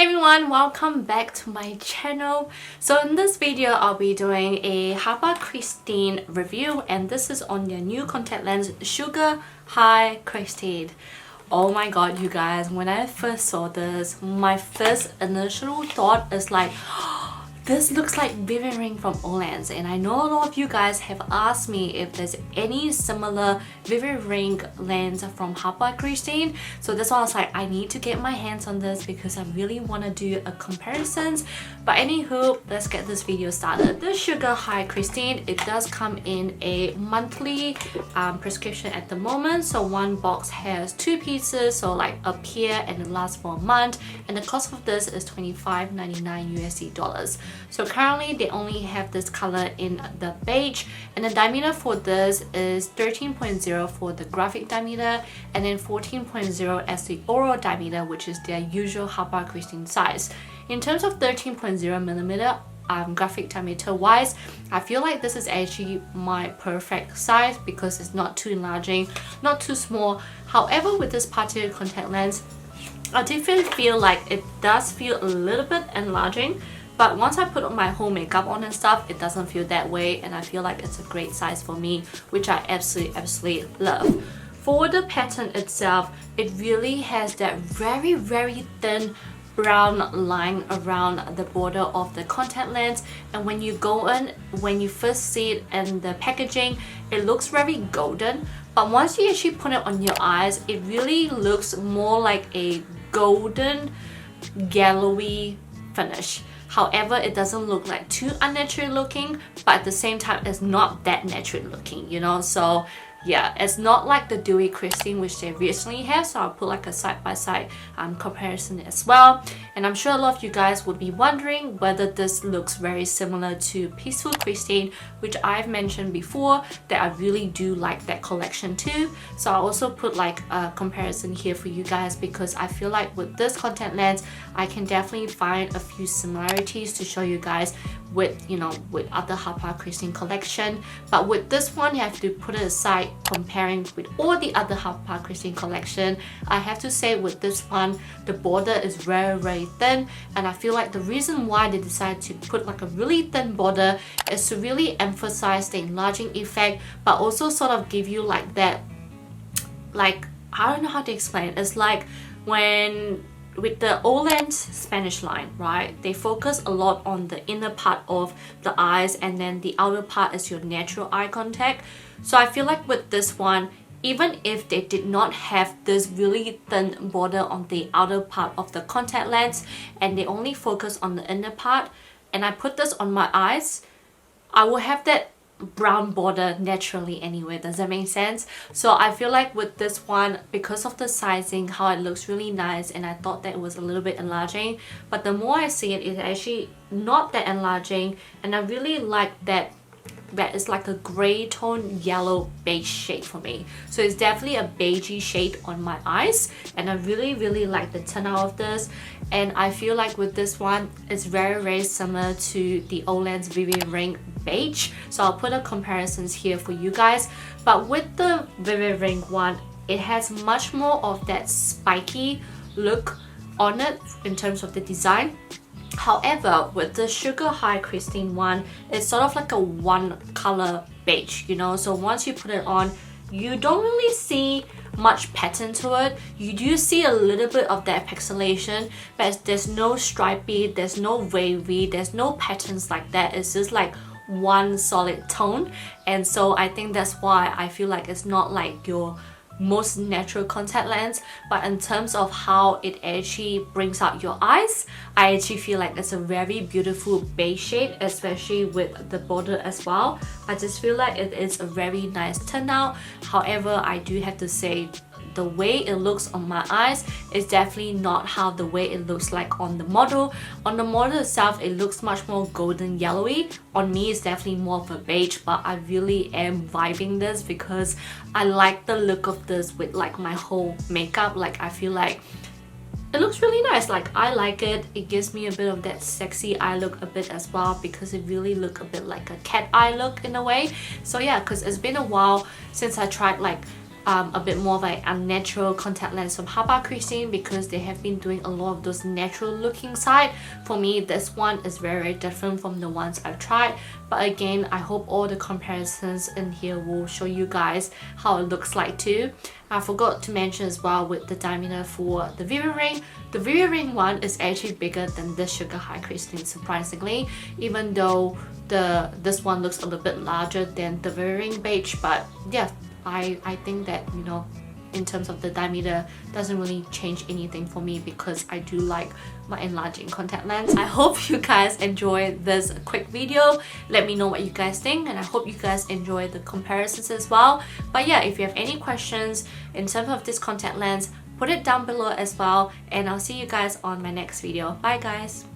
Hey everyone, welcome back to my channel. So in this video, I'll be doing a HAPA KRISTIN review, and this is on their new contact lens, Sugar High Kristin. Oh my god, you guys, when I first saw this, my first initial thought is like, this looks like VIVI ring from OLENS, and I know a lot of you guys have asked me if there's any similar VIVI ring lens from HAPA KRISTIN. So that's why I was like, I need to get my hands on this because I really want to do a comparisons. But anywho, let's get this video started. The Sugar High Kristin, it does come in a monthly prescription at the moment. So one box has 2 pieces, so like a pair, and it lasts for a month. And the cost of this is $25.99 USD. So currently they only have this color in the beige, and the diameter for this is 13.0 for the graphic diameter, and then 14.0 as the oral diameter, which is their usual HAPA KRISTIN size. In terms of 13.0mm graphic diameter wise, I feel like this is actually my perfect size because it's not too enlarging, not too small. However, with this particular contact lens, I definitely feel like it does feel a little bit enlarging. But once I put my whole makeup on and stuff, it doesn't feel that way, and I feel like it's a great size for me, which I absolutely love. For the pattern itself, it really has that very thin brown line around the border of the contact lens, and when you go in, when you first see it in the packaging, it looks very golden, but once you actually put it on your eyes, it really looks more like a golden yellowy finish. However, it doesn't look like too unnatural looking, but at the same time, it's not that natural looking, you know? So yeah, it's not like the DEWY KRISTIN, which they recently have, so I'll put like a side-by-side comparison as well. And I'm sure a lot of you guys would be wondering whether this looks very similar to Peaceful KRISTIN, which I've mentioned before that I really do like that collection too. So I'll also put like a comparison here for you guys because I feel like with this contact lens, I can definitely find a few similarities to show you guys with, you know, with other HAPA KRISTIN collection. But with this one, you have to put it aside comparing with all the other HAPA KRISTIN collection. I have to say with this one, the border is very thin, and I feel like the reason why they decided to put like a really thin border is to really emphasize the enlarging effect, but also sort of give you like that, like, I don't know how to explain it. It's like when with the OLENS Spanish line, right, they focus a lot on the inner part of the eyes, and then the outer part is your natural eye contact. So I feel like with this one, even if they did not have this really thin border on the outer part of the contact lens and they only focus on the inner part, and I put this on my eyes, I will have that brown border naturally anyway. Does that make sense? So I feel like with this one, because of the sizing, how it looks really nice, and I thought that it was a little bit enlarging, but the more I see it, it's actually not that enlarging, and I really like that it's like a gray tone yellow beige shade for me. So it's definitely a beigey shade on my eyes, and I really like the turnout of this. And I feel like with this one, it's very similar to the OLENS VIVI ring beige. So I'll put a comparisons here for you guys. But with the VIVI ring one, it has much more of that spiky look on it in terms of the design. However, with the Sugar High KRISTIN one, it's sort of like a one color beige, you know? So once you put it on, you don't really see much pattern to it. You do see a little bit of that pixelation, but there's no stripy, there's no wavy, there's no patterns like that. It's just like one solid tone. And so I think that's why I feel like it's not like your most natural contact lens, but in terms of how it actually brings out your eyes, I actually feel like it's a very beautiful beige shade, especially with the border as well. I just feel like it is a very nice turnout. However, I do have to say, the way it looks on my eyes is definitely not how the way it looks like on the model. On the model itself, it looks much more golden yellowy. On me, it's definitely more of a beige, but I really am vibing this because I like the look of this with like my whole makeup. Like, I feel like it looks really nice. Like, I like it. It gives me a bit of that sexy eye look a bit as well, because it really look a bit like a cat eye look in a way. So yeah, because it's been a while since I tried like a bit more of like unnatural contact lens from HAPA KRISTIN, because they have been doing a lot of those natural looking side. For me, this one is very different from the ones I've tried. But again, I hope all the comparisons in here will show you guys how it looks like too. I forgot to mention as well with the diameter for the VIVI ring. The VIVI ring one is actually bigger than this Sugar High KRISTIN, surprisingly, even though this one looks a little bit larger than the VIVI ring beige. But yeah, I think that, you know, in terms of the diameter, doesn't really change anything for me because I do like my enlarging contact lens. I hope you guys enjoyed this quick video. Let me know what you guys think, and I hope you guys enjoy the comparisons as well. But yeah, if you have any questions in terms of this contact lens, put it down below as well, and I'll see you guys on my next video. Bye guys!